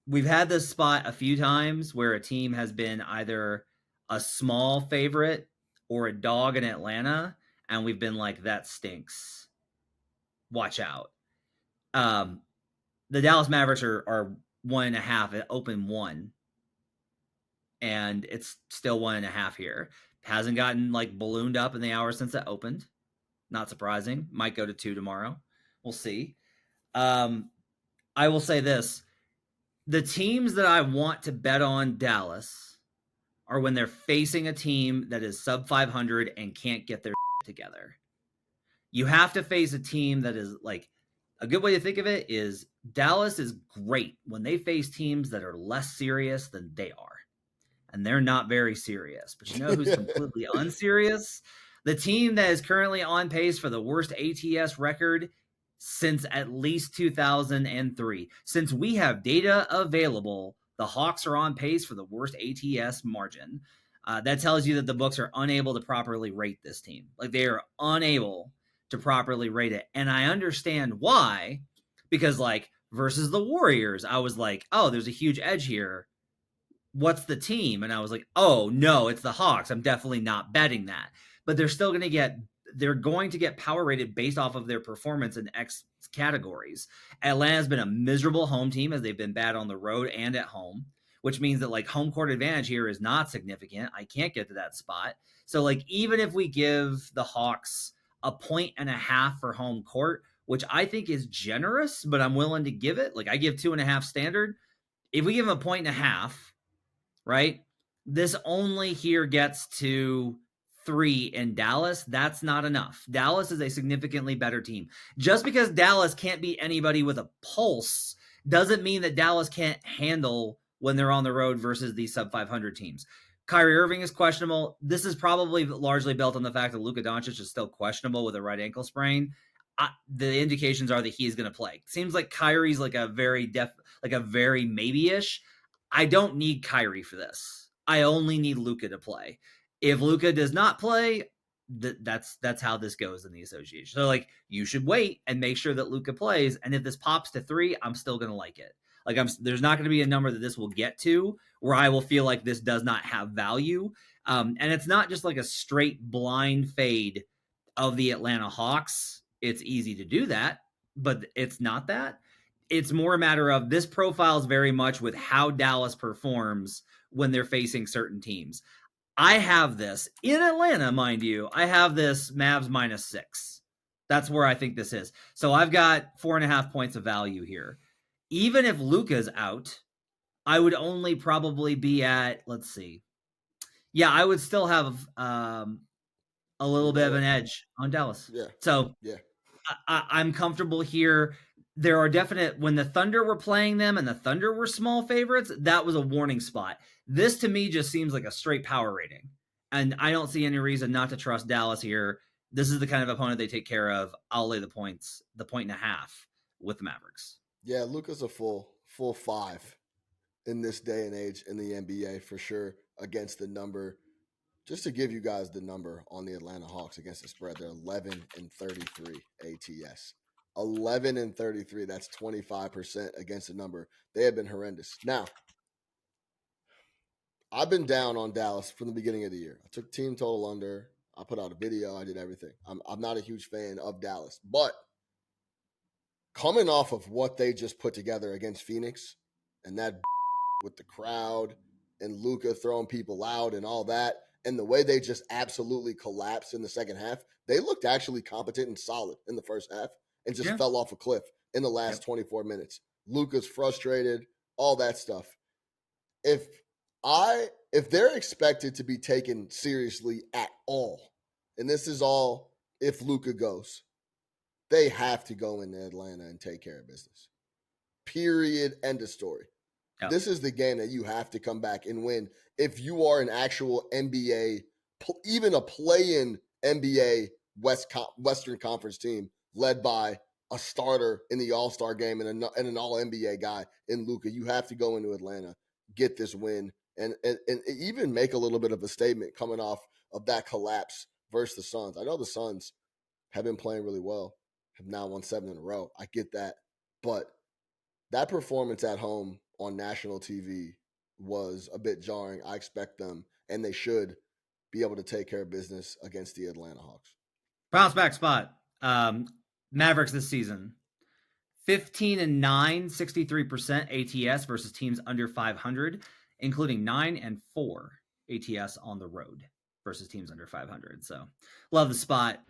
we've had this spot a few times where a team has been either a small favorite or a dog in Atlanta, and we've been like, that stinks. Watch out. Um, the Dallas Mavericks are 1.5 at open one, and it's still 1.5 here. Hasn't gotten like ballooned up in the hour since it opened. Not surprising. Might go to 2 tomorrow. We'll see. I will say this. The teams that I want to bet on Dallas are when they're facing a team that is sub 500 and can't get their together. You have to face a team that is like, a good way to think of it is Dallas is great when they face teams that are less serious than they are. And they're not very serious. But you know who's completely unserious? The team that is currently on pace for the worst ATS record since at least 2003. Since we have data available, the Hawks are on pace for the worst ATS margin. That tells you that the books are unable to properly rate this team. Like, they are unable to properly rate it. And I understand why, because like versus the Warriors, I was like, oh, there's a huge edge here. What's the team? And I was like, oh no, it's the Hawks. I'm definitely not betting that. But they're going to get power rated based off of their performance in X categories. Atlanta's been a miserable home team as they've been bad on the road and at home, which means that like home court advantage here is not significant. I can't get to that spot. So like, even if we give the Hawks 1.5 for home court, which I think is generous, but I'm willing to give it, like I give 2.5 standard. If we give them 1.5, right? This only here gets to 3 in Dallas. That's not enough. Dallas is a significantly better team. Just because Dallas can't beat anybody with a pulse doesn't mean that Dallas can't handle when they're on the road versus these sub 500 teams. Kyrie Irving is questionable. This is probably largely built on the fact that Luka Doncic is still questionable with a right ankle sprain. The indications are that he's going to play. Seems like Kyrie's like a very maybe-ish. I don't need Kyrie for this. I only need Luka to play. If Luka does not play, that's how this goes in the association. So like, you should wait and make sure that Luka plays. And if this pops to 3, I'm still gonna like it. Like, there's not going to be a number that this will get to where I will feel like this does not have value. And it's not just like a straight blind fade of the Atlanta Hawks. It's easy to do that, but it's not that. It's more a matter of this profile is very much with how Dallas performs when they're facing certain teams. I have this in Atlanta, mind you. I have this Mavs -6. That's where I think this is. So I've got 4.5 points of value here. Even if Luka's out, I would only probably be at, let's see. Yeah, I would still have a little bit of an edge on Dallas. Yeah. So Yeah. I'm comfortable here. There are definite, when the Thunder were playing them and the Thunder were small favorites, that was a warning spot. This to me just seems like a straight power rating. And I don't see any reason not to trust Dallas here. This is the kind of opponent they take care of. I'll lay the 1.5 with the Mavericks. Yeah, Luka's a full 5 in this day and age in the NBA for sure against the number. Just to give you guys the number on the Atlanta Hawks against the spread, they're 11-33 ATS. 11-33, that's 25% against the number. They have been horrendous. Now, I've been down on Dallas from the beginning of the year. I took team total under. I put out a video. I did everything. I'm not a huge fan of Dallas. But coming off of what they just put together against Phoenix and that with the crowd and Luka throwing people out and all that, and the way they just absolutely collapsed in the second half, they looked actually competent and solid in the first half and just fell off a cliff in the last 24 minutes. Luka's frustrated, all that stuff. If they're expected to be taken seriously at all, and this is all if Luka goes, they have to go into Atlanta and take care of business. Period. End of story. Yep. This is the game that you have to come back and win if you are an actual NBA, even a play-in NBA Western Conference team led by a starter in the All-Star game and an All-NBA guy in Luka. You have to go into Atlanta, get this win, and even make a little bit of a statement coming off of that collapse versus the Suns. I know the Suns have been playing really well, have now won 7 in a row. I get that. But that performance at home on national TV was a bit jarring. I expect them, and they should be able to take care of business against the Atlanta Hawks. Bounce back spot. Mavericks this season. 15-9, 63% ATS versus teams under 500, including 9-4 ATS on the road versus teams under 500. So love the spot.